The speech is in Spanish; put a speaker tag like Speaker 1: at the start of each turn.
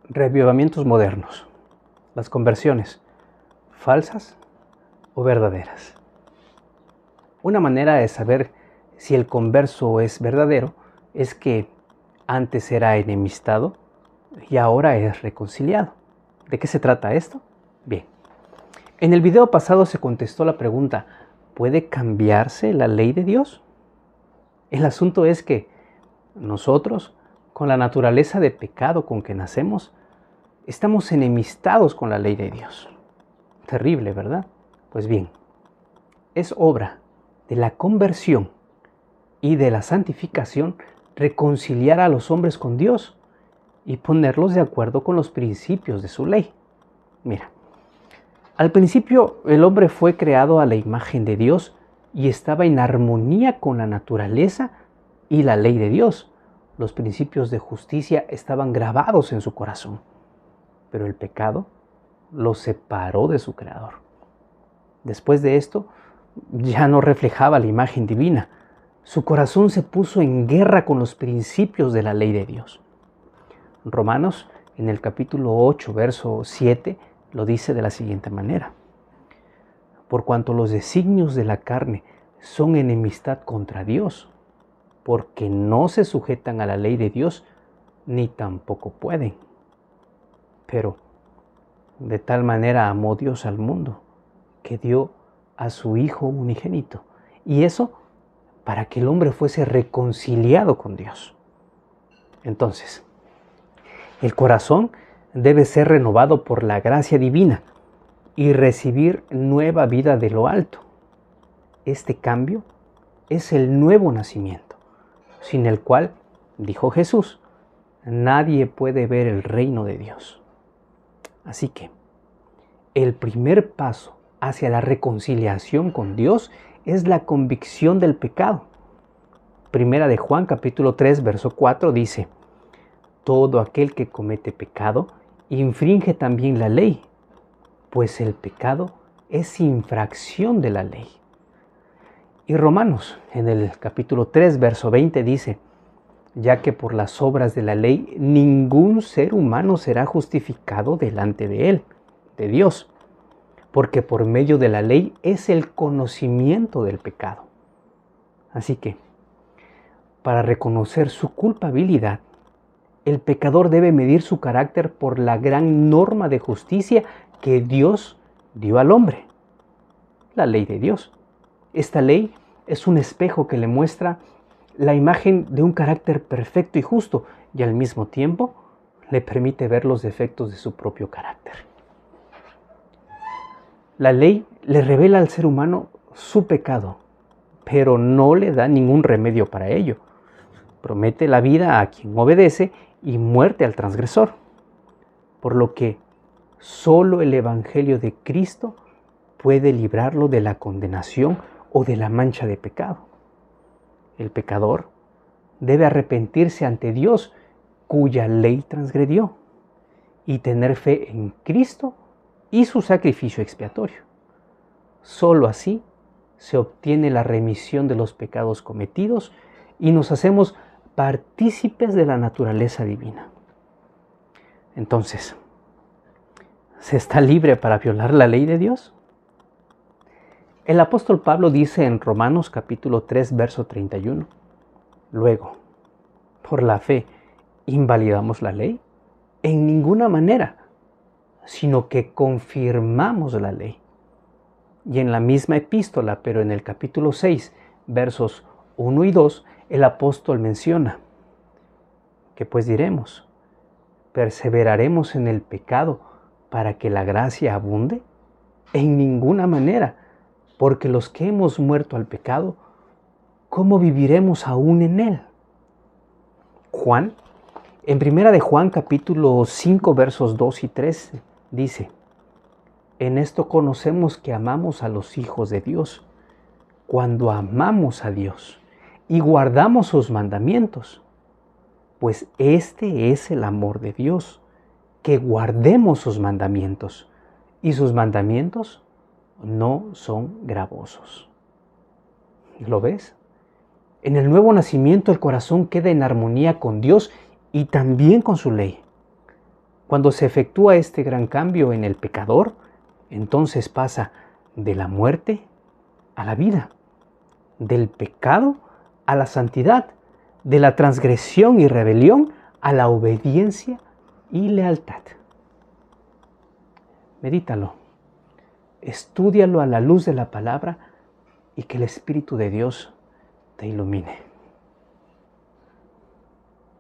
Speaker 1: Reavivamientos modernos. Las conversiones, ¿falsas o verdaderas? Una manera de saber si el converso es verdadero es que antes era enemistado y ahora es reconciliado. ¿De qué se trata esto? Bien, en el video pasado se contestó la pregunta, ¿puede cambiarse la ley de Dios? El asunto es que nosotros, con la naturaleza de pecado con que nacemos, estamos enemistados con la ley de Dios. Terrible, ¿verdad? Pues bien, es obra de la conversión y de la santificación reconciliar a los hombres con Dios y ponerlos de acuerdo con los principios de su ley. Mira, al principio el hombre fue creado a la imagen de Dios y estaba en armonía con la naturaleza y la ley de Dios. Los principios de justicia estaban grabados en su corazón. Pero el pecado lo separó de su creador. Después de esto, ya no reflejaba la imagen divina. Su corazón se puso en guerra con los principios de la ley de Dios. Romanos, en el capítulo 8, verso 7, lo dice de la siguiente manera. Por cuanto los designios de la carne son enemistad contra Dios, porque no se sujetan a la ley de Dios, ni tampoco pueden. Pero de tal manera amó Dios al mundo, que dio a su Hijo unigénito. Y eso para que el hombre fuese reconciliado con Dios. Entonces, el corazón debe ser renovado por la gracia divina y recibir nueva vida de lo alto. Este cambio es el nuevo nacimiento, sin el cual, dijo Jesús, nadie puede ver el reino de Dios. Así que el primer paso hacia la reconciliación con Dios es la convicción del pecado. Primera de Juan capítulo 3 verso 4 dice, todo aquel que comete pecado infringe también la ley, pues el pecado es infracción de la ley. Y Romanos en el capítulo 3 verso 20 dice, ya que por las obras de la ley ningún ser humano será justificado delante de él, de Dios, porque por medio de la ley es el conocimiento del pecado. Así que, para reconocer su culpabilidad, el pecador debe medir su carácter por la gran norma de justicia que Dios dio al hombre, la ley de Dios. Esta ley es un espejo que le muestra la imagen de un carácter perfecto y justo y al mismo tiempo le permite ver los defectos de su propio carácter. La ley le revela al ser humano su pecado, pero no le da ningún remedio para ello. Promete la vida a quien obedece y muerte al transgresor. Por lo que solo el Evangelio de Cristo puede librarlo de la condenación o de la mancha de pecado. El pecador debe arrepentirse ante Dios, cuya ley transgredió, y tener fe en Cristo y su sacrificio expiatorio. Solo así se obtiene la remisión de los pecados cometidos y nos hacemos partícipes de la naturaleza divina. Entonces, ¿se está libre para violar la ley de Dios? El apóstol Pablo dice en Romanos capítulo 3, verso 31, luego, ¿por la fe invalidamos la ley? En ninguna manera, sino que confirmamos la ley. Y en la misma epístola, pero en el capítulo 6, versos 1 y 2, el apóstol menciona, ¿qué pues diremos? ¿Perseveraremos en el pecado para que la gracia abunde? En ninguna manera, porque los que hemos muerto al pecado, ¿cómo viviremos aún en él? Juan, en primera de Juan capítulo 5 versos 2 y 3 dice, en esto conocemos que amamos a los hijos de Dios, cuando amamos a Dios y guardamos sus mandamientos, pues este es el amor de Dios, que guardemos sus mandamientos, y sus mandamientos no son gravosos. ¿Lo ves? En el nuevo nacimiento el corazón queda en armonía con Dios y también con su ley. Cuando se efectúa este gran cambio en el pecador, entonces pasa de la muerte a la vida, del pecado a la santidad, de la transgresión y rebelión a la obediencia y lealtad. Medítalo, estúdialo a la luz de la palabra y que el Espíritu de Dios te ilumine.